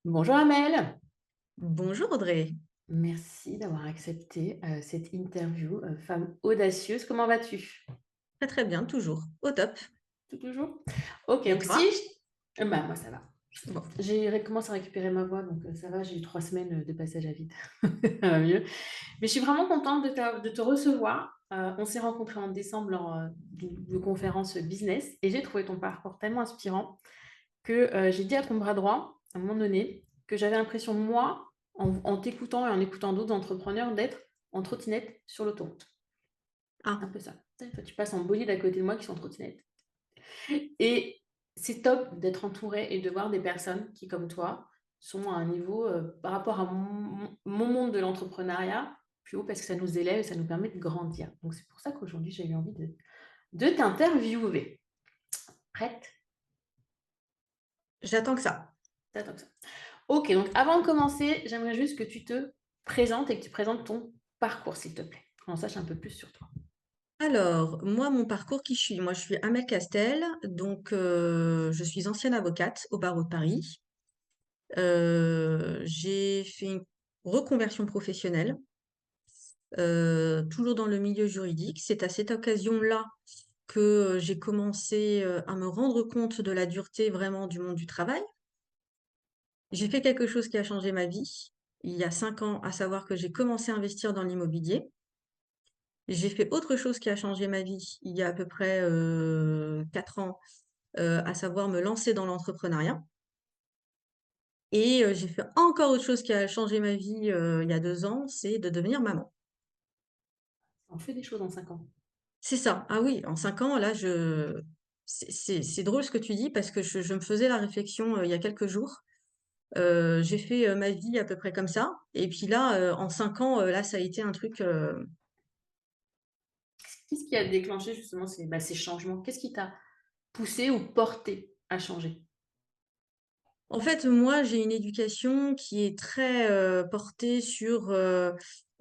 Bonjour Amel, Bonjour Audrey. merci d'avoir accepté cette interview femme audacieuse. Comment vas-tu? Très très bien, toujours. Au top. Tout toujours? Ok, Et donc toi? bah, moi ça va. Bon. Commencé à récupérer ma voix, donc ça va, j'ai eu 3 semaines de passage à vide. Ça va mieux. Mais je suis vraiment contente de te recevoir. On s'est rencontrés en décembre lors d'une conférence business et j'ai trouvé ton parcours tellement inspirant que j'ai dit à ton bras droit, à un moment donné, que j'avais l'impression, moi, en t'écoutant et en écoutant d'autres entrepreneurs, d'être en trottinette sur l'autoroute. Un Ah, peu ça. Toi, tu passes en bolide à côté de moi qui sont en trottinette. Et c'est top d'être entouré et de voir des personnes qui, comme toi, sont à un niveau par rapport à mon monde de l'entrepreneuriat plus haut parce que ça nous élève et ça nous permet de grandir. Donc c'est pour ça qu'aujourd'hui, j'ai eu envie de t'interviewer. Prête? j'attends que ça. T'attends que ça. Ok, donc avant de commencer, j'aimerais juste que tu te présentes et que tu présentes ton parcours, s'il te plaît. Qu'on en sache un peu plus sur toi. Alors, moi, mon parcours, qui je suis? Moi, je suis Amel Castel, donc je suis ancienne avocate au barreau de Paris. J'ai fait une reconversion professionnelle, toujours dans le milieu juridique. C'est à cette occasion-là que j'ai commencé à me rendre compte de la dureté vraiment du monde du travail. J'ai fait quelque chose qui a changé ma vie il y a 5 ans, à savoir que j'ai commencé à investir dans l'immobilier. J'ai fait autre chose qui a changé ma vie il y a à peu près 4 ans, à savoir me lancer dans l'entrepreneuriat. Et j'ai fait encore autre chose qui a changé ma vie il y a 2 ans, c'est de devenir maman. On fait des choses en 5 ans. C'est ça. Ah oui, en 5 ans, là, c'est drôle ce que tu dis parce que je me faisais la réflexion il y a quelques jours. J'ai fait ma vie à peu près comme ça. Et puis là, en 5 ans, là, ça a été un truc. Qu'est-ce qui a déclenché justement ces changements? Qu'est-ce qui t'a poussé ou porté à changer? En fait, moi, j'ai une éducation qui est très portée sur,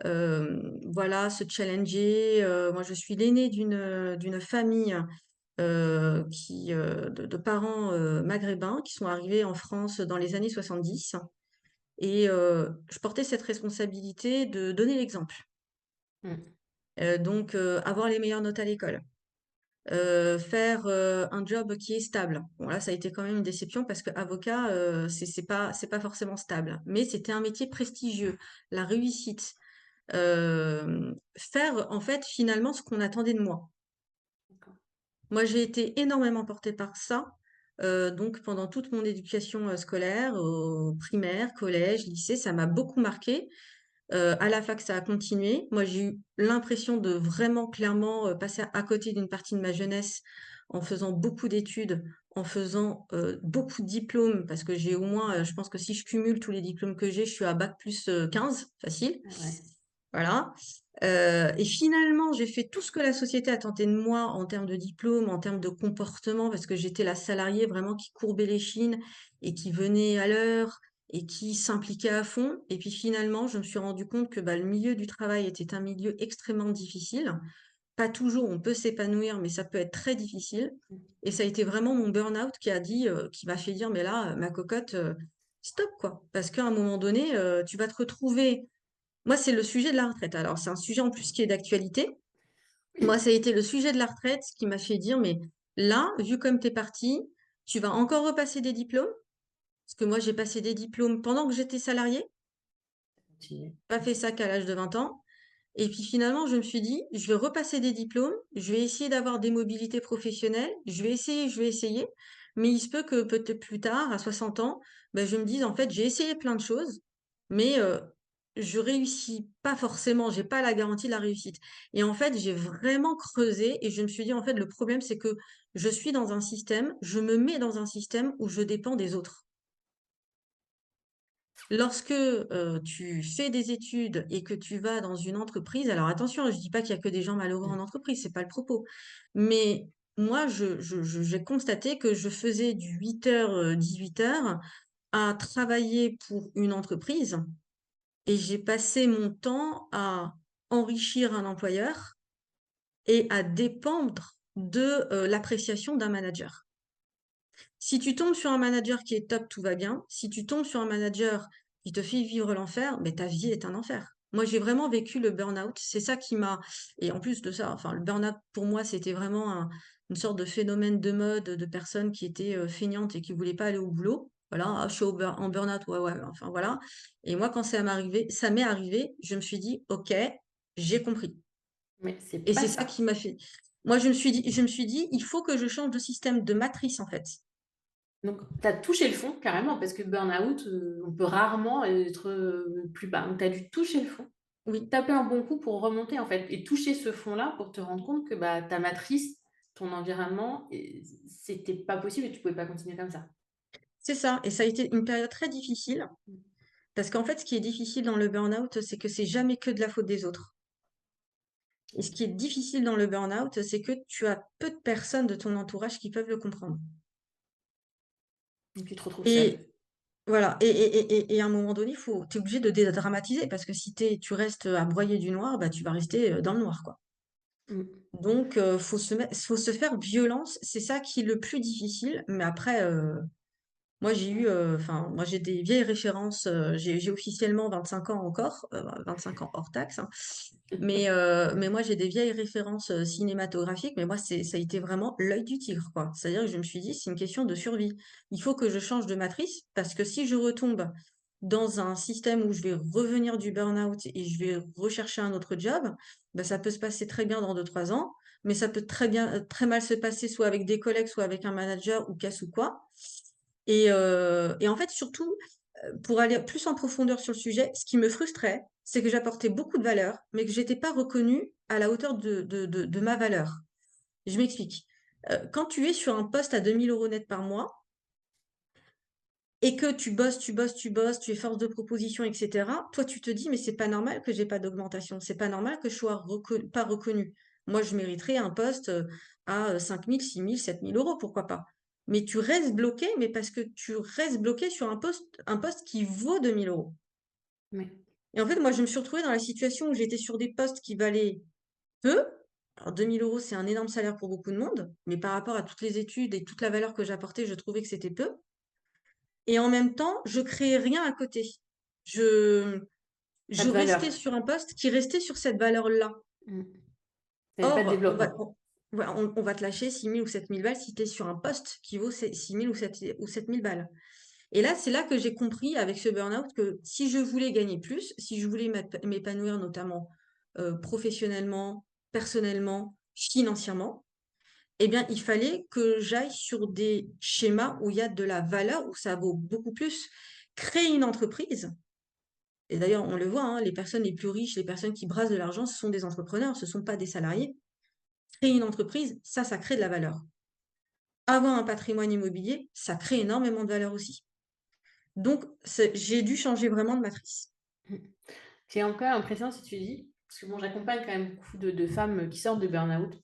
voilà, se challenger. Moi, je suis l'aînée d'une famille de parents maghrébins qui sont arrivés en France dans les années 70. Et je portais cette responsabilité de donner l'exemple. Hmm. Donc, avoir les meilleures notes à l'école. Faire un job qui est stable. Bon là, ça a été quand même une déception parce que avocat, c'est pas forcément stable. Mais c'était un métier prestigieux, la réussite. Faire en fait finalement ce qu'on attendait de moi. D'accord. Moi, j'ai été énormément portée par ça. Donc pendant toute mon éducation scolaire, au primaire, collège, lycée, ça m'a beaucoup marqué. À la fac, ça a continué. Moi, j'ai eu l'impression de vraiment clairement passer à côté d'une partie de ma jeunesse en faisant beaucoup d'études, en faisant beaucoup de diplômes, parce que j'ai au moins, je pense que si je cumule tous les diplômes que j'ai, je suis à bac plus 15, facile. Ouais. Voilà. Et finalement, j'ai fait tout ce que la société attendait de moi en termes de diplôme, en termes de comportement, parce que j'étais la salariée vraiment qui courbait les chines et qui venait à l'heure et qui s'impliquait à fond. Et puis finalement, je me suis rendu compte que bah, le milieu du travail était un milieu extrêmement difficile. Pas toujours on peut s'épanouir, mais ça peut être très difficile. Et ça a été vraiment mon burn-out qui m'a fait dire, mais là, ma cocotte, stop, quoi. Parce qu'à un moment donné, tu vas te retrouver. Moi, c'est le sujet de la retraite. Alors, c'est un sujet en plus qui est d'actualité. Moi, ça a été le sujet de la retraite qui m'a fait dire, mais là, vu comme t'es parti, tu vas encore repasser des diplômes. Parce que moi, j'ai passé des diplômes pendant que j'étais salariée. Continuer. Pas fait ça qu'à l'âge de 20 ans. Et puis finalement, je me suis dit, je vais repasser des diplômes, je vais essayer d'avoir des mobilités professionnelles, je vais essayer. Mais il se peut que peut-être plus tard, à 60 ans, ben, je me dise, en fait, j'ai essayé plein de choses, mais je réussis pas forcément, j'ai pas la garantie de la réussite. Et en fait, j'ai vraiment creusé et je me suis dit, en fait, le problème, c'est que je suis dans un système, je me mets dans un système où je dépends des autres. Lorsque tu fais des études et que tu vas dans une entreprise, alors attention, je dis pas qu'il y a que des gens malheureux en entreprise, c'est pas le propos. Mais moi, j'ai constaté que je faisais du 8h, 18h à travailler pour une entreprise et j'ai passé mon temps à enrichir un employeur et à dépendre de l'appréciation d'un manager. Si tu tombes sur un manager qui est top, tout va bien. Si tu tombes sur un manager qui te fait vivre l'enfer, mais ta vie est un enfer. Moi, j'ai vraiment vécu le burn-out. C'est ça qui m'a. Et en plus de ça, enfin, le burn-out pour moi, c'était vraiment une sorte de phénomène de mode de personnes qui étaient feignantes et qui voulaient pas aller au boulot. Voilà, ah, je suis en burn-out, ouais, ouais, enfin voilà. Et moi, quand ça m'est arrivé, je me suis dit, ok, j'ai compris. Mais c'est Et pas c'est ça ça. qui m'a fait. Moi, je me suis dit, il faut que je change de système de matrice, en fait. Donc, tu as touché le fond carrément, parce que burn-out, on peut rarement être plus bas. Donc, tu as dû toucher le fond, Oui. taper un bon coup pour remonter en fait, et toucher ce fond-là pour te rendre compte que bah, ta matrice, ton environnement, c'était pas possible et tu pouvais pas continuer comme ça. C'est ça, et ça a été une période très difficile, parce qu'en fait, ce qui est difficile dans le burn-out, c'est que c'est jamais que de la faute des autres. Et ce qui est difficile dans le burn-out, c'est que tu as peu de personnes de ton entourage qui peuvent le comprendre. Donc, tu te retrouves seule. Et voilà, et à un moment donné, tu es obligé de dédramatiser, parce que si tu restes à broyer du noir, bah, tu vas rester dans le noir, quoi. Mm. Donc, faut se faire violence, c'est ça qui est le plus difficile, mais après, moi, moi, j'ai des vieilles références. J'ai officiellement 25 ans encore, 25 ans hors taxe, hein. Mais moi, j'ai des vieilles références cinématographiques. Mais moi, ça a été vraiment l'œil du tigre, quoi. C'est-à-dire que je me suis dit, c'est une question de survie. Il faut que je change de matrice parce que si je retombe dans un système où je vais revenir du burn-out et je vais rechercher un autre job, bah, ça peut se passer très bien dans 2, 3 ans, mais ça peut très mal se passer soit avec des collègues, soit avec un manager ou casse ou quoi. Et en fait, surtout, pour aller plus en profondeur sur le sujet, ce qui me frustrait, c'est que j'apportais beaucoup de valeur, mais que j'étais pas reconnue à la hauteur de ma valeur. Je m'explique. Quand tu es sur un poste à 2 000 € net par mois et que tu bosses, tu bosses, tu bosses, tu es force de proposition, etc., toi, tu te dis, mais c'est pas normal que j'ai pas d'augmentation. C'est pas normal que je sois pas reconnue. Moi, je mériterais un poste à 5 000, 6 000, 7 000 euros, pourquoi pas. Mais tu restes bloqué, mais parce que tu restes bloqué sur un poste qui vaut 2 000 €. Oui. Et en fait, moi, je me suis retrouvée dans la situation où j'étais sur des postes qui valaient peu. Alors, 2 000 €, c'est un énorme salaire pour beaucoup de monde, mais par rapport à toutes les études et toute la valeur que j'apportais, je trouvais que c'était peu. Et en même temps, je créais rien à côté. Je, Pas je de valeur. restais sur un poste qui restait sur cette valeur-là. Mm. Il n'y avait pas de Or, développement. voilà, on va te lâcher 6 000 ou 7 000 balles si tu es sur un poste qui vaut 6 000 ou 7 000 balles. Et là, c'est là que j'ai compris avec ce burn-out que si je voulais gagner plus, si je voulais m'épanouir notamment professionnellement, personnellement, financièrement, eh bien, il fallait que j'aille sur des schémas où il y a de la valeur, où ça vaut beaucoup plus. Créer une entreprise, et d'ailleurs, on le voit, hein, les personnes les plus riches, les personnes qui brassent de l'argent, ce sont des entrepreneurs, ce ne sont pas des salariés. Créer une entreprise, ça crée de la valeur. Avoir un patrimoine immobilier, ça crée énormément de valeur aussi. Donc, j'ai dû changer vraiment de matrice. Mm. C'est encore impressionnant si tu dis, parce que bon, j'accompagne quand même beaucoup de femmes qui sortent de burn-out.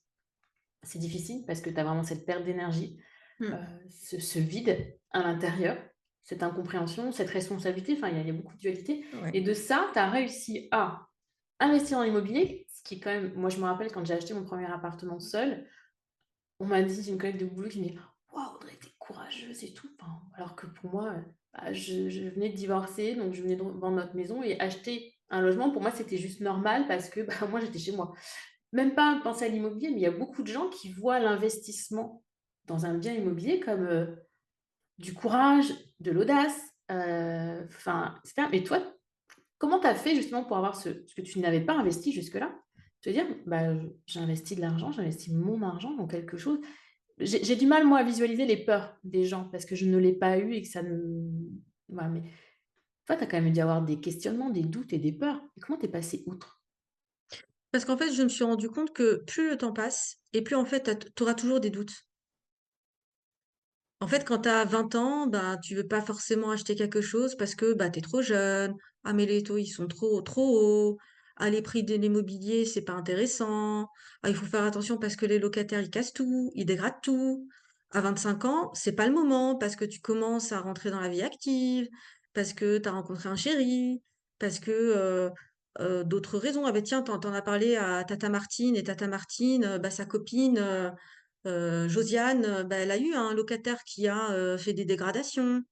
C'est difficile parce que tu as vraiment cette perte d'énergie, Hmm. ce vide à l'intérieur, cette incompréhension, cette responsabilité. Enfin, il y a beaucoup de dualité. Ouais. Et de ça, tu as réussi à investir dans l'immobilier, ce qui est quand même. Moi, je me rappelle quand j'ai acheté mon premier appartement seul, on m'a dit, j'ai une collègue de boulot qui me dit waouh, Audrey, t'es courageuse et tout. Enfin, alors que pour moi, bah, je venais de divorcer, donc je venais de vendre notre maison et acheter un logement, pour moi, c'était juste normal parce que bah, moi, j'étais chez moi. Même pas penser à l'immobilier, mais il y a beaucoup de gens qui voient l'investissement dans un bien immobilier comme du courage, de l'audace, enfin, etc. Mais toi, comment tu as fait justement pour avoir ce que tu n'avais pas investi jusque-là? Te dire, bah, j'ai investi de l'argent, j'ai investi mon argent dans quelque chose. J'ai du mal, moi, à visualiser les peurs des gens parce que je ne l'ai pas eu et que ça ne. Voilà, mais toi, tu as quand même dû avoir des questionnements, des doutes et des peurs. Et comment t'es passé outre? Parce qu'en fait, je me suis rendu compte que plus le temps passe, et plus en fait, tu auras toujours des doutes. En fait, quand tu as 20 ans, bah, tu veux pas forcément acheter quelque chose parce que bah, tu es trop jeune. Ah, mais les taux, ils sont trop hauts. Ah, les prix de l'immobilier, c'est pas intéressant. Ah, il faut faire attention parce que les locataires, ils cassent tout, ils dégradent tout. À 25 ans, c'est pas le moment parce que tu commences à rentrer dans la vie active, parce que tu as rencontré un chéri, parce que d'autres raisons. Ah, ben tiens, t'en as parlé à Tata Martine et Tata Martine, bah, sa copine. Josiane, bah, elle a eu un locataire qui a, fait des dégradations.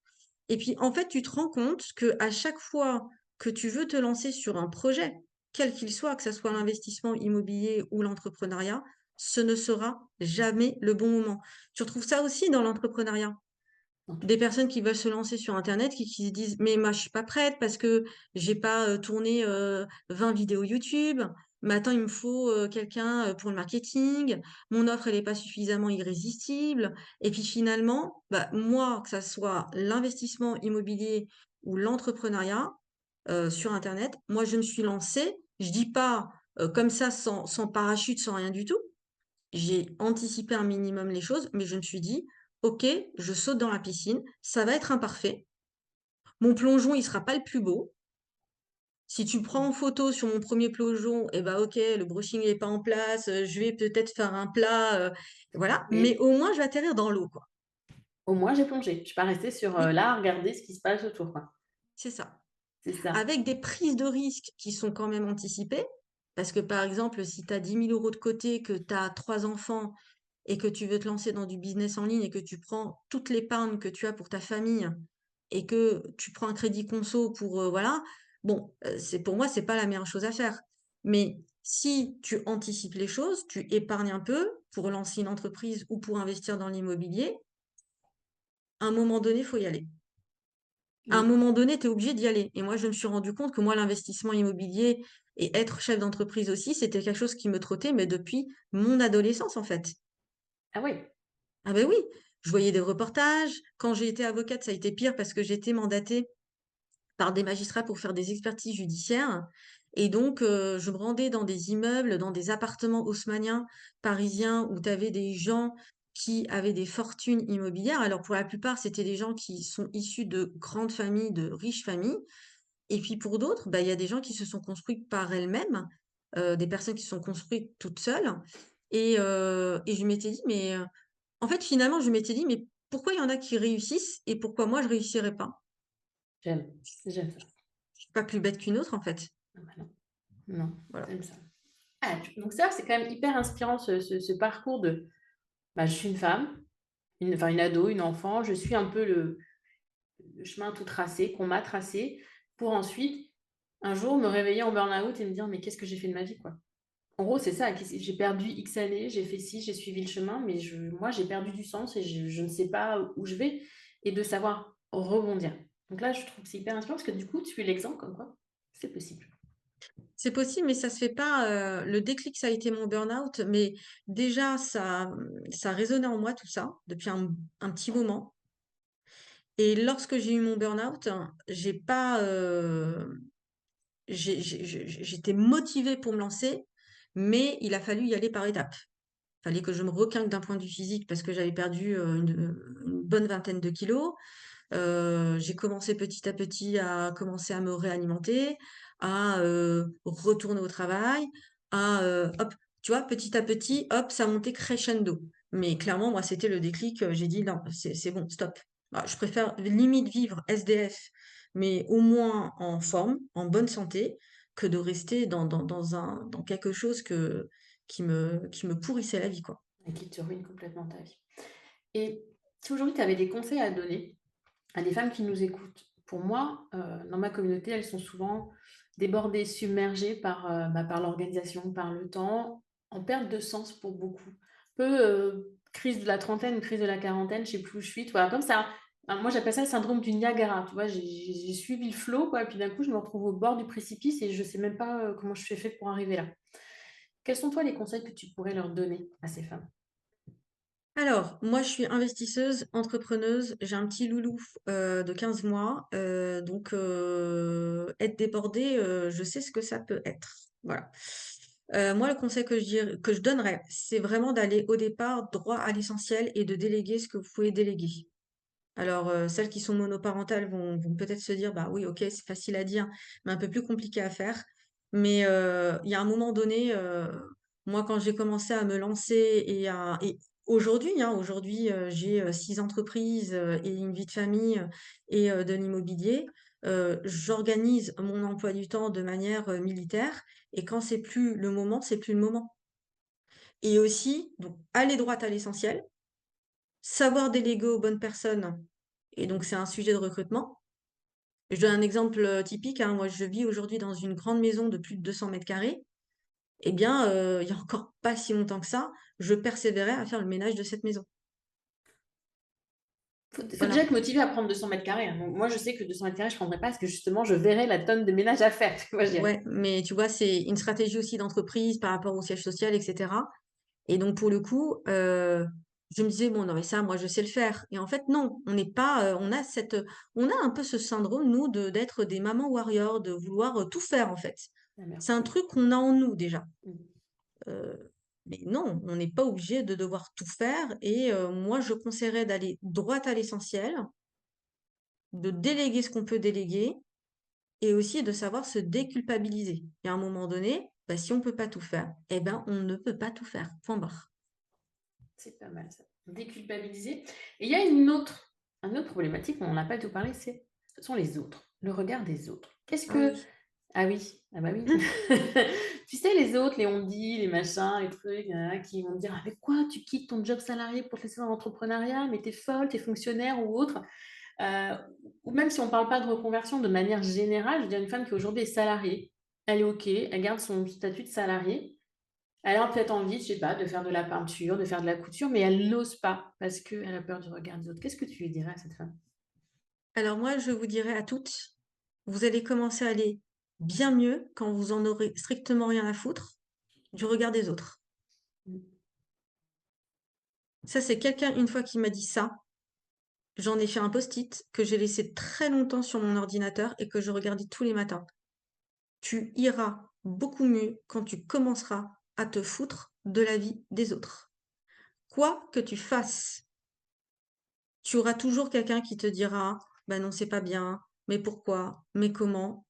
Et puis, en fait, tu te rends compte que à chaque fois que tu veux te lancer sur un projet, quel qu'il soit, que ça soit l'investissement immobilier ou l'entrepreneuriat, ce ne sera jamais le bon moment. Tu retrouves ça aussi dans l'entrepreneuriat. dans tout. Des personnes qui veulent se lancer sur internet qui se disent: «Mais moi, je suis pas prête parce que j'ai pas, tourné, 20 vidéos YouTube. Maintenant, il me faut, quelqu'un, pour le marketing. Mon offre, elle est pas suffisamment irrésistible» et puis finalement, bah, moi, que ça soit l'investissement immobilier ou l'entrepreneuriat, sur internet, moi, je me suis lancée, je dis pas, comme ça sans parachute, sans rien du tout. J'ai anticipé un minimum les choses, mais je me suis dit: «OK, je saute dans la piscine, ça va être imparfait. Mon plongeon, il sera pas le plus beau. Si tu me prends en photo sur mon premier plongeon et bah, OK, le brushing est pas en place, je vais peut-être faire un plat, voilà, mais Mais au moins je vais atterrir dans l'eau, quoi». au moins, j'ai plongé. Je suis pas restée sur, Oui, là, à regarder ce qui se passe autour, quoi. c'est ça. C'est ça. Avec des prises de risques qui sont quand même anticipées, parce que, par exemple, si tu as 10 000 € de côté, que tu as 3 enfants et que tu veux te lancer dans du business en ligne et que tu prends toute l'épargne que tu as pour ta famille et que tu prends un crédit conso pour, voilà, bon, c'est pour moi, c'est pas la meilleure chose à faire. Mais si tu anticipes les choses, tu épargnes un peu pour lancer une entreprise ou pour investir dans l'immobilier, à un moment donné, il faut y aller. À un Oui. moment donné, tu es obligé d'y aller et moi, je me suis rendu compte que moi, l'investissement immobilier et être chef d'entreprise aussi, c'était quelque chose qui me trottait, mais depuis mon adolescence, en fait. Ah oui. Ah ben oui, je voyais des reportages. Quand j'ai été avocate, ça a été pire parce que j'étais mandatée par des magistrats pour faire des expertises judiciaires. Et donc, je me rendais dans des immeubles, dans des appartements haussmanniens parisiens où tu avais des gens qui avaient des fortunes immobilières. Alors, pour la plupart, c'était des gens qui sont issus de grandes familles, de riches familles. Et puis pour d'autres, bah, il y a des gens qui se sont construites par elles-mêmes, des personnes qui se sont construites toutes seules. Et je m'étais dit, mais en fait, finalement, je m'étais dit, mais pourquoi il y en a qui réussissent et pourquoi moi je réussirais pas? J'aime. J'aime ça. Je suis pas plus bête qu'une autre, en fait. Ah bah non. Non, Voilà. j'aime ça. Ah, donc ça, c'est quand même hyper inspirant ce parcours de, bah, je suis une femme, enfin une ado, une enfant, je suis un peu le chemin tout tracé, qu'on m'a tracé, pour ensuite, un jour, me réveiller en burn-out et me dire, mais qu'est-ce que j'ai fait de ma vie, quoi. En gros, c'est ça, j'ai perdu X années, j'ai fait ci, j'ai suivi le chemin, mais moi, j'ai perdu du sens et je ne sais pas où je vais, et de savoir rebondir. Donc là, je trouve que c'est hyper inspirant parce que du coup, tu es l'exemple comme quoi c'est possible. C'est possible, mais ça se fait pas, le déclic, ça a été mon burn-out, mais déjà ça résonnait en moi tout ça, depuis un petit moment et lorsque j'ai eu mon burn-out, j'ai pas, j'étais motivée pour me lancer, mais il a fallu y aller par étapes. Fallait que je me requinque d'un point de vue physique parce que j'avais perdu, une bonne vingtaine de kilos. J'ai commencé petit à petit à commencer à me réalimenter, à, retourner au travail, à, hop, tu vois? Petit à petit, hop, ça montait crescendo. Mais clairement, moi, c'était le déclic, j'ai dit: «Non, c'est bon, stop». Bah, je préfère limite vivre SDF, mais au moins en forme, en bonne santé, que de rester dans quelque chose qui me pourrissait la vie, quoi. Et qui te ruine complètement ta vie. Et si aujourd'hui tu avais des conseils à donner à des femmes qui nous écoutent, pour moi, dans ma communauté, elles sont souvent débordées, submergées par l'organisation, par le temps, en perte de sens pour beaucoup. Peu crise de la trentaine, crise de la quarantaine, je sais plus où je suis, voilà, comme ça. Moi, j'appelle ça le syndrome du Niagara, tu vois, j'ai suivi le flot, quoi, et puis d'un coup, je me retrouve au bord du précipice et je sais même pas comment je fais pour arriver là. Quels sont, toi, les conseils que tu pourrais leur donner à ces femmes? Alors, moi, je suis investisseuse, entrepreneuse. J'ai un petit loulou de 15 mois. Donc, être débordée, je sais ce que ça peut être. Voilà. Moi, le conseil que je donnerais, c'est vraiment d'aller au départ droit à l'essentiel et de déléguer ce que vous pouvez déléguer. Alors, celles qui sont monoparentales vont peut-être se dire: «Bah oui, OK, c'est facile à dire, mais un peu plus compliqué à faire». Mais, il y a un moment donné, moi, quand j'ai commencé à me lancer et aujourd'hui, hein, aujourd'hui, j'ai, 6 entreprises, et une vie de famille, et de l'immobilier. J'organise mon emploi du temps de manière, militaire et quand c'est plus le moment, c'est plus le moment. et aussi donc aller droit à l'essentiel, savoir déléguer aux bonnes personnes et donc c'est un sujet de recrutement. Je donne un exemple, typique, hein. Moi, je vis aujourd'hui dans une grande maison de plus de 200 carrés. Eh bien, il y a encore pas si longtemps que ça, je persévérais à faire le ménage de cette maison. Faut déjà Voilà. être motivé à prendre 200 mètres carrés, hein. Donc, moi, je sais que 200 mètres carrés, je ne prendrais pas parce que justement, je verrais la tonne de ménage à faire. Tu vois, Ouais, mais tu vois, c'est une stratégie aussi d'entreprise par rapport au siège social, et cetera. Et donc pour le coup, je me disais: «Bon, non, mais ça, moi, je sais le faire» et en fait, non, on n'est pas, on a un peu ce syndrome, nous, d'être des mamans warriors, de vouloir, tout faire, en fait. la merde. C'est un truc qu'on a en nous déjà. Mm. Heu, mais non, on n'est pas obligé de devoir tout faire et moi, je conseillerais d'aller droit à l'essentiel, de déléguer ce qu'on peut déléguer et aussi de savoir se déculpabiliser. Et à un moment donné, bah, si on peut pas tout faire, eh ben, on ne peut pas tout faire, point barre. C'est pas mal ça. Déculpabiliser. Et il y a une autre problématique, on n'en a pas tout parlé, ce sont les autres, le regard des autres. Qu'est-ce Ah que... oui. Ah oui, ah bah oui. Tu sais, les autres, les on-dit, les machins, les trucs, qui vont te dire, ah mais quoi, tu quittes ton job salarié pour te laisser dans l'entrepreneuriat, mais t'es folle, t'es fonctionnaire ou autre. Euh, ou même si on ne parle pas de reconversion de manière générale, je veux dire, une femme qui aujourd'hui est salariée, elle est OK, elle garde son statut de salariée, elle a peut-être envie, je sais pas, de faire de la peinture, de faire de la couture, mais elle n'ose pas parce qu'elle a peur du regard des autres. Qu'est-ce que tu lui dirais à cette femme? Alors moi, je vous dirais à toutes, vous allez commencer à aller bien mieux quand vous en aurez strictement rien à foutre du regard des autres. Ça, c'est quelqu'un, une fois qui m'a dit ça, j'en ai fait un post-it que j'ai laissé très longtemps sur mon ordinateur et que je regardais tous les matins. Tu iras beaucoup mieux quand tu commenceras à te foutre de la vie des autres. Quoi que tu fasses, tu auras toujours quelqu'un qui te dira: «Bah non, c'est pas bien, mais pourquoi? Mais comment?»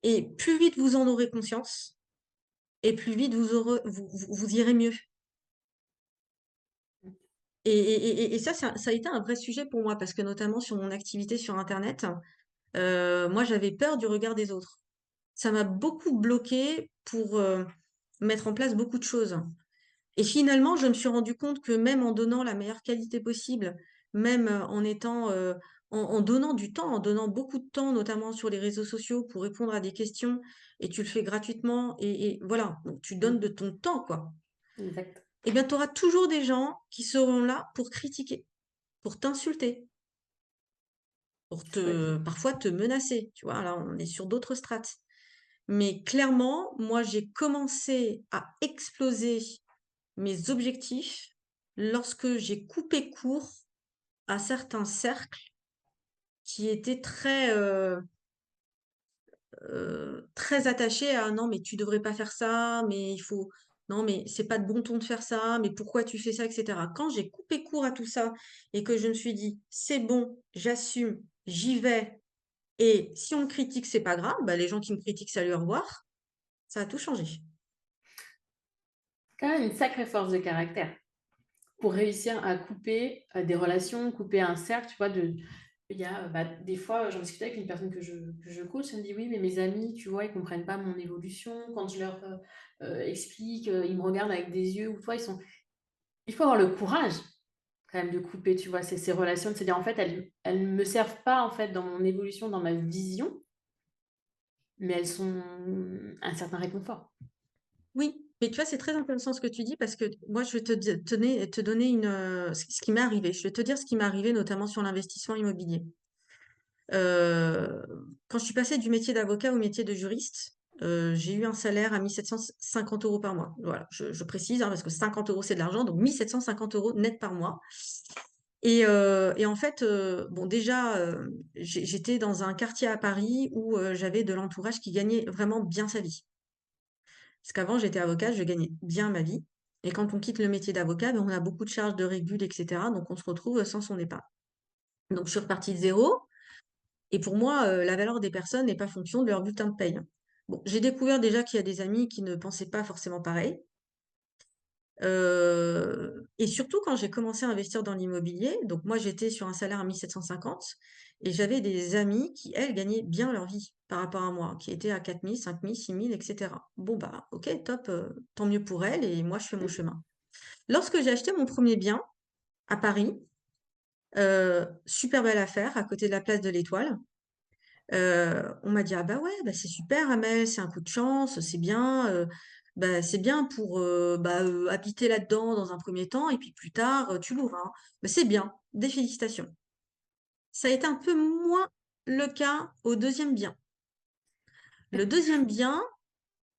et plus vite vous en aurez conscience et plus vite vous irez mieux. Et ça, ça a été un vrai sujet pour moi parce que notamment sur mon activité sur internet, moi j'avais peur du regard des autres. Ça m'a beaucoup bloquée pour, mettre en place beaucoup de choses. Et finalement, je me suis rendu compte que même en donnant la meilleure qualité possible, même, en étant, en donnant du temps, en donnant beaucoup de temps, notamment sur les réseaux sociaux pour répondre à des questions et tu le fais gratuitement et voilà, donc tu donnes de ton temps, quoi. Exact. Eh bien, tu auras toujours des gens qui seront là pour critiquer, pour t'insulter, pour Ouais. te parfois te menacer, tu vois? Là, on est sur d'autres strates. Mais clairement, moi, j'ai commencé à exploser mes objectifs lorsque j'ai coupé court à certains cercles qui étaient très attachés à: «Non, mais tu devrais pas faire ça, mais il faut non, mais c'est pas de bon ton de faire ça, mais pourquoi tu fais ça?» et cetera. Quand j'ai coupé court à tout ça et que je me suis dit: «C'est bon, j'assume, j'y vais et si on me critique, c'est pas grave, bah, les gens qui me critiquent, salut, au revoir», ça a tout changé. Quand même une sacrée force de caractère pour réussir à couper des relations, couper un cercle, tu vois, il y a bah, des fois, j'en discutais avec une personne que je coach, elle me dit oui, mais mes amis, tu vois, ils comprennent pas mon évolution. Quand je leur explique, ils me regardent avec des yeux ou toi, il faut avoir le courage quand même de couper, tu vois, ces relations, de se dire en fait, elles me servent pas en fait dans mon évolution, dans ma vision, mais elles sont un certain réconfort. Oui, mais tu vois, c'est très intéressant ce que tu dis parce que moi, je vais te donner ce qui m'est arrivé. Je vais te dire ce qui m'est arrivé, notamment sur l'investissement immobilier. Heu, Quand je suis passée du métier d'avocat au métier de juriste, j'ai eu un salaire à 1 750 € par mois. Voilà, je précise, hein, parce que 50 € c'est de l'argent, donc 1 750 € net par mois et en fait, bon déjà, j'étais dans un quartier à Paris où, j'avais de l'entourage qui gagnait vraiment bien sa vie. Parce qu'avant, j'étais avocate, je gagnais bien ma vie et quand on quitte le métier d'avocat, ben, on a beaucoup de charges de régul et cetera, donc on se retrouve sans son épargne. Donc je suis repartie de zéro et pour moi, la valeur des personnes n'est pas fonction de leur bulletin de paye. Bon, j'ai découvert déjà qu'il y a des amis qui ne pensaient pas forcément pareil Et surtout quand j'ai commencé à investir dans l'immobilier, donc moi j'étais sur un salaire à 1 750 et j'avais des amis qui, elles, gagnaient bien leur vie par rapport à moi, qui étaient à 4 000, 5 000, 6 000, et cetera. Bon bah OK, top, tant mieux pour elles et moi je fais mon chemin. Lorsque j'ai acheté mon premier bien à Paris, super belle affaire à côté de la place de l'Étoile, on m'a dit: «Ah bah ouais, bah c'est super Amel, c'est un coup de chance, c'est bien, bah, c'est bien pour, habiter là-dedans dans un premier temps et puis plus tard, tu loueras, hein. Bah, c'est bien, des félicitations». Ça a été un peu moins le cas au deuxième bien. Le deuxième bien,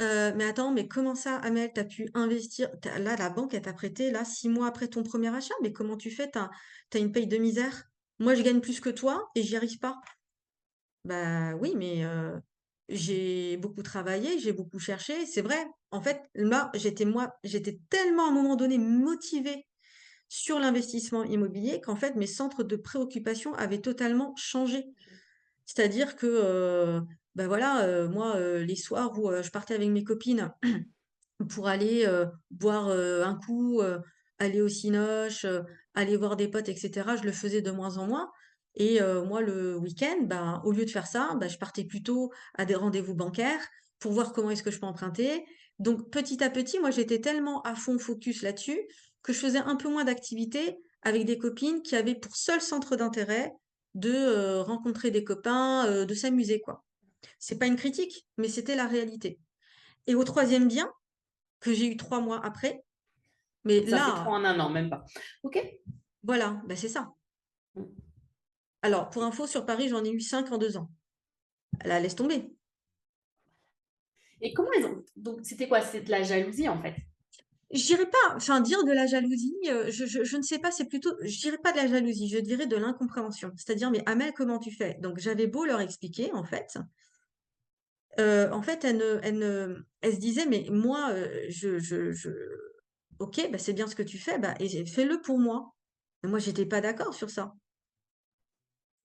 mais attends, mais comment ça Amel, tu as pu investir là, la banque, elle t'a prêté là 6 mois après ton premier achat, mais comment tu fais? Tu as une paye de misère. Moi, je gagne plus que toi et j'y arrive pas. Bah oui, mais j'ai beaucoup travaillé, j'ai beaucoup cherché, c'est vrai. En fait, là, j'étais tellement à un moment donné motivée sur l'investissement immobilier qu'en fait, mes centres de préoccupation avaient totalement changé. C'est-à-dire que, bah voilà, moi, les soirs où je partais avec mes copines pour aller boire un coup, aller au cinoche, aller voir des potes, etc. Je le faisais de moins en moins. Et moi, le week-end, ben, au lieu de faire ça, ben, je partais plutôt à des rendez-vous bancaires pour voir comment est-ce que je peux emprunter. Donc, petit à petit, moi, j'étais tellement à fond focus là-dessus que je faisais un peu moins d'activités avec des copines qui avaient pour seul centre d'intérêt de rencontrer des copains, de s'amuser, quoi. C'est pas une critique, mais c'était la réalité. Et au troisième bien, que j'ai eu 3 mois après. Mais Donc ça fait trois là, en un an, même pas. Ok. voilà, bah, c'est ça. Alors, pour info, sur Paris, j'en ai eu 5 en 2 ans. Là, laisse tomber. Et comment ils ont. Donc c'était quoi? C'est de la jalousie en fait. Je dirais pas, enfin, dire de la jalousie, je ne sais pas, c'est plutôt, je dirais pas de la jalousie, je dirais de l'incompréhension. C'est-à-dire, mais Amel, comment tu fais? Donc, j'avais beau leur expliquer, en fait, elles se disaient, mais moi, ok, bah, c'est bien ce que tu fais, bah, et fais-le pour moi. Mais moi, j'étais pas d'accord sur ça.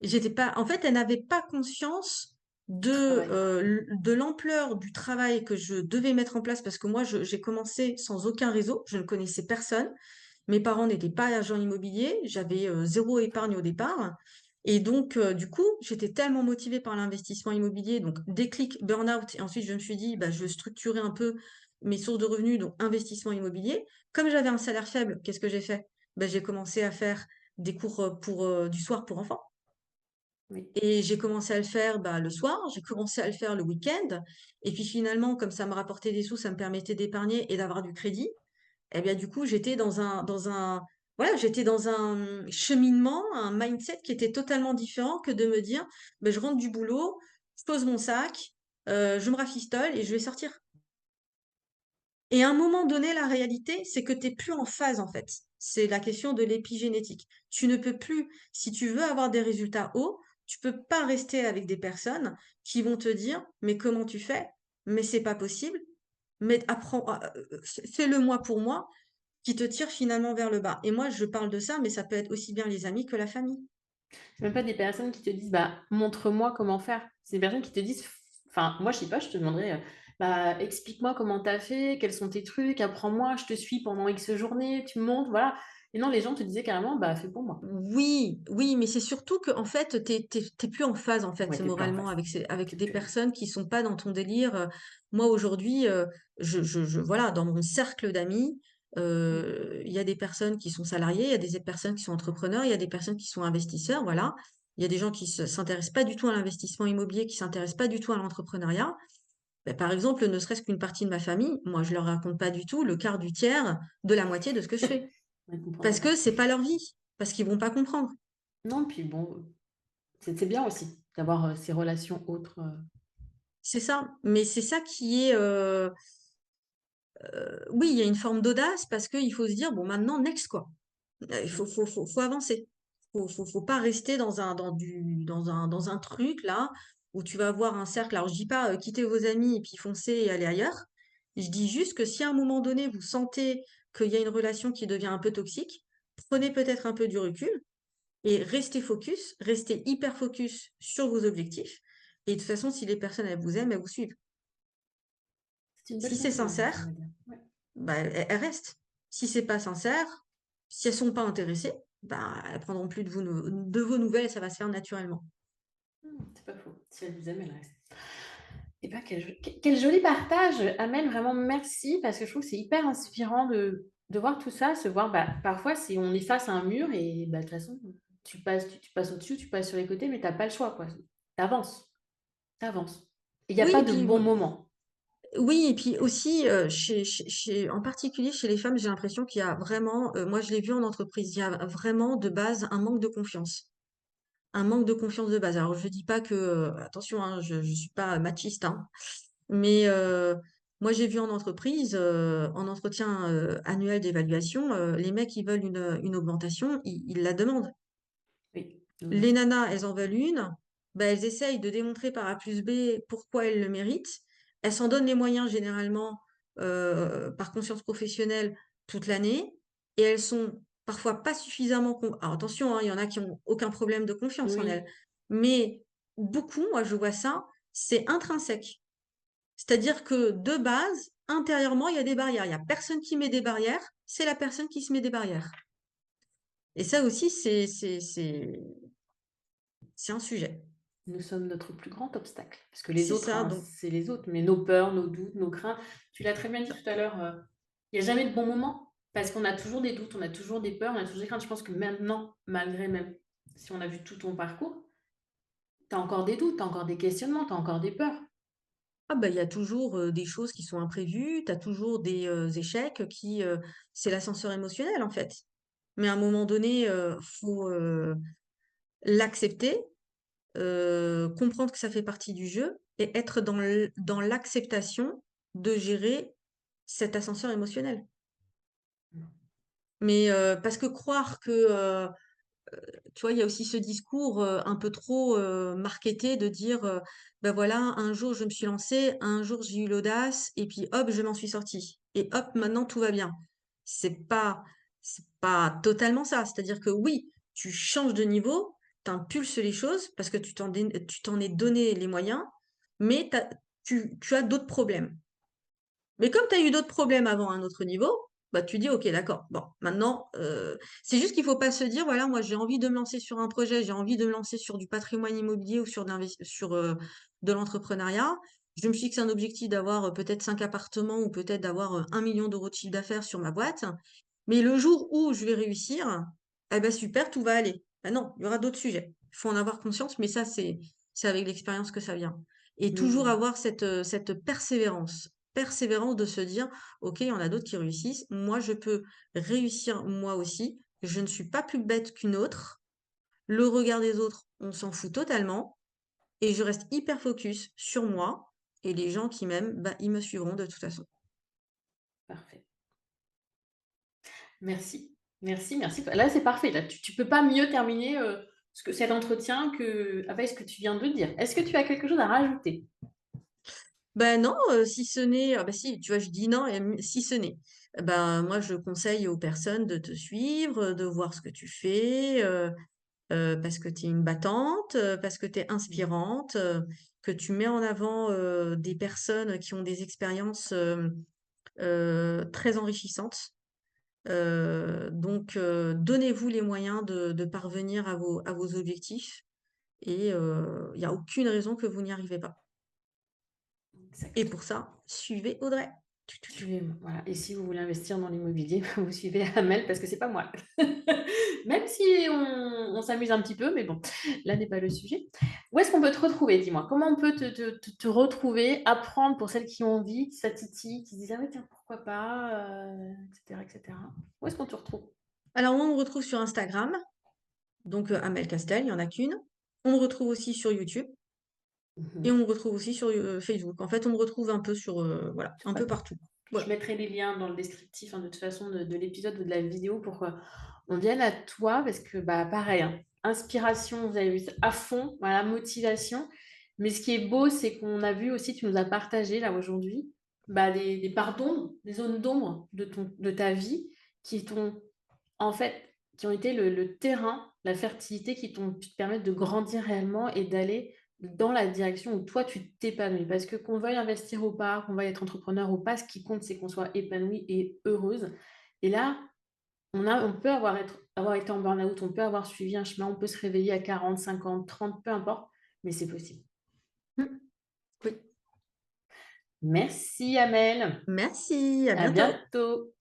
J'étais pas en fait, elle n'avait pas conscience Travail. de l'ampleur du travail que je devais mettre en place parce que moi, j'ai commencé sans aucun réseau, je ne connaissais personne. Mes parents n'étaient pas agents immobiliers, j'avais 0 épargne au départ et donc du coup, j'étais tellement motivée par l'investissement immobilier, donc déclic, burn-out et ensuite je me suis dit: «Bah, je veux structurer un peu mes sources de revenus, donc investissement immobilier». Comme j'avais un salaire faible, qu'est-ce que j'ai fait? Bah, j'ai commencé à faire des cours, du soir pour enfants. Oui. Et j'ai commencé à le faire, bah, le soir, j'ai commencé à le faire le week-end et puis finalement, comme ça me rapportait des sous, ça me permettait d'épargner et d'avoir du crédit et bien, du coup, j'étais dans un voilà, j'étais dans un cheminement, un mindset qui était totalement différent que de me dire: «Beh, je rentre du boulot, je pose mon sac, je me rafistole et je vais sortir». Et à un moment donné, la réalité, c'est que tu es plus en phase, en fait. C'est la question de l'épigénétique. Tu ne peux plus, si tu veux avoir des résultats hauts, tu peux pas rester avec des personnes qui vont te dire: «Mais comment tu fais? Mais c'est pas possible. Mais apprends, fais-le moi pour moi», qui te tire finalement vers le bas. Et moi, je parle de ça, mais ça peut être aussi bien les amis que la famille. C'est même pas des personnes qui te disent, bah, montre-moi comment faire. C'est des personnes qui te disent, enfin, moi, je sais pas, je te demanderais, bah, explique-moi comment tu as fait, quels sont tes trucs, apprends-moi, je te suis pendant X journées, tu me montres, voilà. Et non, les gens te disaient carrément, bah, fais pour moi. Oui, oui, mais c'est surtout que en fait, t'es plus en phase, en fait, Ouais, t'es plus en moralement face. avec T'es des plus. personnes qui sont pas dans ton délire. Moi, aujourd'hui, voilà, dans mon cercle d'amis, il y a des personnes qui sont salariées, il y a des personnes qui sont entrepreneurs, il y a des personnes qui sont investisseurs, voilà. Il y a des gens qui s'intéressent pas du tout à l'investissement immobilier, qui s'intéressent pas du tout à l'entrepreneuriat. Ben, par exemple, ne serait-ce qu'une partie de ma famille, moi, je leur raconte pas du tout le quart du tiers de la moitié de ce que je fais. Ils ne comprendraient Parce pas. que c'est pas leur vie, parce qu'ils vont pas comprendre. Non, puis bon, c'est bien aussi d'avoir ces relations autres. C'est ça, mais c'est ça qui est, oui, il y a une forme d'audace parce qu'il faut se dire: «Bon maintenant next quoi». Il Mm. faut avancer. Faut pas rester dans un truc là, où tu vas avoir un cercle. Alors je dis pas, quittez vos amis et puis foncez et allez ailleurs. Je dis juste que si à un moment donné vous sentez qu'il y a une relation qui devient un peu toxique, prenez peut-être un peu du recul et restez focus, restez hyper focus sur vos objectifs et de toute façon si les personnes elles vous aiment, elles vous suivent. C'est une belle Si c'est conclusion, ça sincère, veut dire. Ouais. bah, elle reste. Si c'est pas sincère, si elles sont pas intéressées, bah, elles prendront plus de vos nouvelles et ça va se faire naturellement. C'est pas faux. Si elle vous aime, elle reste. Et ben, quel joli partage, Amel. Vraiment, merci, parce que je trouve que c'est hyper inspirant de voir tout ça, se voir, bah, parfois, c'est, on est face à un mur et bah, de toute façon, tu passes au-dessus, tu passes sur les côtés, mais tu n'as pas le choix, quoi. T'avances, t'avances. Il n'y a Oui, pas et de puis bon moment. oui, et puis aussi, en particulier chez les femmes, j'ai l'impression qu'il y a vraiment, moi je l'ai vu en entreprise, il y a vraiment de base un manque de confiance. Un manque de confiance de base. Alors je dis pas que, attention, hein, je suis pas machiste, hein, mais moi j'ai vu en entreprise, en entretien annuel d'évaluation, les mecs ils veulent une augmentation, ils la demandent. Oui, oui, Les oui. nanas, elles en veulent une, bah, elles essayent de démontrer par A plus B pourquoi elles le méritent. Elles s'en donnent les moyens généralement par conscience professionnelle toute l'année et elles sont parfois pas suffisamment. Alors attention, hein, il y en a qui ont aucun problème de confiance en elles, Oui, mais beaucoup, moi je vois ça, c'est intrinsèque. C'est-à-dire que de base, intérieurement, il y a des barrières. Il y a personne qui met des barrières, c'est la personne qui se met des barrières. Et ça aussi, c'est un sujet. nous sommes notre plus grand obstacle. Parce que les C'est autres, ça, hein, donc c'est les autres, mais nos peurs, nos doutes, nos craintes. Tu l'as très bien dit tout à l'heure, il n'y a jamais de bon moment. Parce qu'on a toujours des doutes, on a toujours des peurs, on a toujours des craintes. Je pense que maintenant, malgré même si on a vu tout ton parcours, tu as encore des doutes, tu as encore des questionnements, tu as encore des peurs. ah bah, il y a toujours des choses qui sont imprévues, tu as toujours des échecs c'est l'ascenseur émotionnel en fait. Mais à un moment donné, faut l'accepter, comprendre que ça fait partie du jeu et être dans l'acceptation de gérer cet ascenseur émotionnel. Mais parce que croire que tu vois, il y a aussi ce discours, un peu trop, marketé de dire, «Bah, voilà, un jour je me suis lancée, un jour j'ai eu l'audace et puis hop, je m'en suis sortie et hop, maintenant tout va bien». C'est pas c'est pas totalement ça. C'est-à-dire que oui, tu changes de niveau, tu impulses les choses parce que tu t'en es donné les moyens, mais tu as d'autres problèmes. Mais comme tu as eu d'autres problèmes avant à un autre niveau, bah, tu dis: «OK, d'accord, bon, maintenant, c'est juste qu'il faut pas se dire: "Voilà, moi, j'ai envie de me lancer sur un projet, j'ai envie de me lancer sur du patrimoine immobilier ou de l'entrepreneuriat. Je me fixe un objectif d'avoir, peut-être 5 appartements ou peut-être d'avoir, 1 000 000 € de chiffre d'affaires sur ma boîte. Mais le jour où je vais réussir, eh ben super, tout va aller". Bah, non, il y aura d'autres sujets. Il faut en avoir conscience, mais ça, c'est avec l'expérience que ça vient. Et toujours Hmm. avoir cette persévérance. Persévérance de se dire: «OK, il y en a d'autres qui réussissent. Moi, je peux réussir moi aussi. Je ne suis pas plus bête qu'une autre. Le regard des autres, on s'en fout totalement et je reste hyper focus sur moi et les gens qui m'aiment, bah, ils me suivront de toute façon». Parfait. Merci. Merci, merci. Là, c'est parfait. Là, tu peux pas mieux terminer cet entretien avec ce que tu viens de dire. Est-ce que tu as quelque chose à rajouter? Ben non, si ce n'est ah bah, si, tu vois, je dis non et si ce n'est, ben, moi, je conseille aux personnes de te suivre, de voir ce que tu fais, parce que tu es une battante, parce que tu es Mhm. inspirante, que tu mets en avant, des personnes qui ont des expériences, très enrichissantes. Donc donnez-vous les moyens de parvenir à vos objectifs et il y a aucune raison que vous n'y arrivez pas. Et Exact. pour ça, suivez Audrey. Tu, tu, tu. Suivez-moi. Voilà. Et si vous voulez investir dans l'immobilier, vous suivez Amel parce que c'est pas moi. Même si on s'amuse un petit peu, mais bon, là n'est pas le sujet. Où est-ce qu'on peut te retrouver? Dis-moi. Comment on peut te retrouver, apprendre pour celles qui ont envie, qui ça titille, qui se disent ah ouais, tiens, pourquoi pas, etc., etc. Où est-ce qu'on te retrouve? Alors moi, on me retrouve sur Instagram, donc Amel Castel, il n'y en a qu'une. On me retrouve aussi sur YouTube et on Mhm. me retrouve aussi sur Facebook. En fait, on me retrouve un peu sur, voilà, un peu partout. Je Voilà. mettrai les liens dans le descriptif, hein, de toute façon, de l'épisode ou de la vidéo pour qu'on vienne à toi parce que, bah, pareil, hein, inspiration, vous avez vu à fond, voilà, motivation. Mais ce qui est beau, c'est qu'on a vu aussi, tu nous as partagé là aujourd'hui, bah, des parts d'ombre, des zones d'ombre de ta vie qui t'ont, en fait, qui ont été le terrain, la fertilité qui t'ont pu te permettre de grandir réellement et d'aller dans la direction où toi, tu t'épanouis. Parce que qu'on veuille investir ou pas, qu'on veuille être entrepreneur ou pas, ce qui compte, c'est qu'on soit épanoui et heureuse. Et là, on peut avoir été en burn-out, on peut avoir suivi un chemin, on peut se réveiller à 40, 50, 30, peu importe, mais c'est possible. Mmh. Oui. Merci Amel, Merci, à à bientôt. bientôt.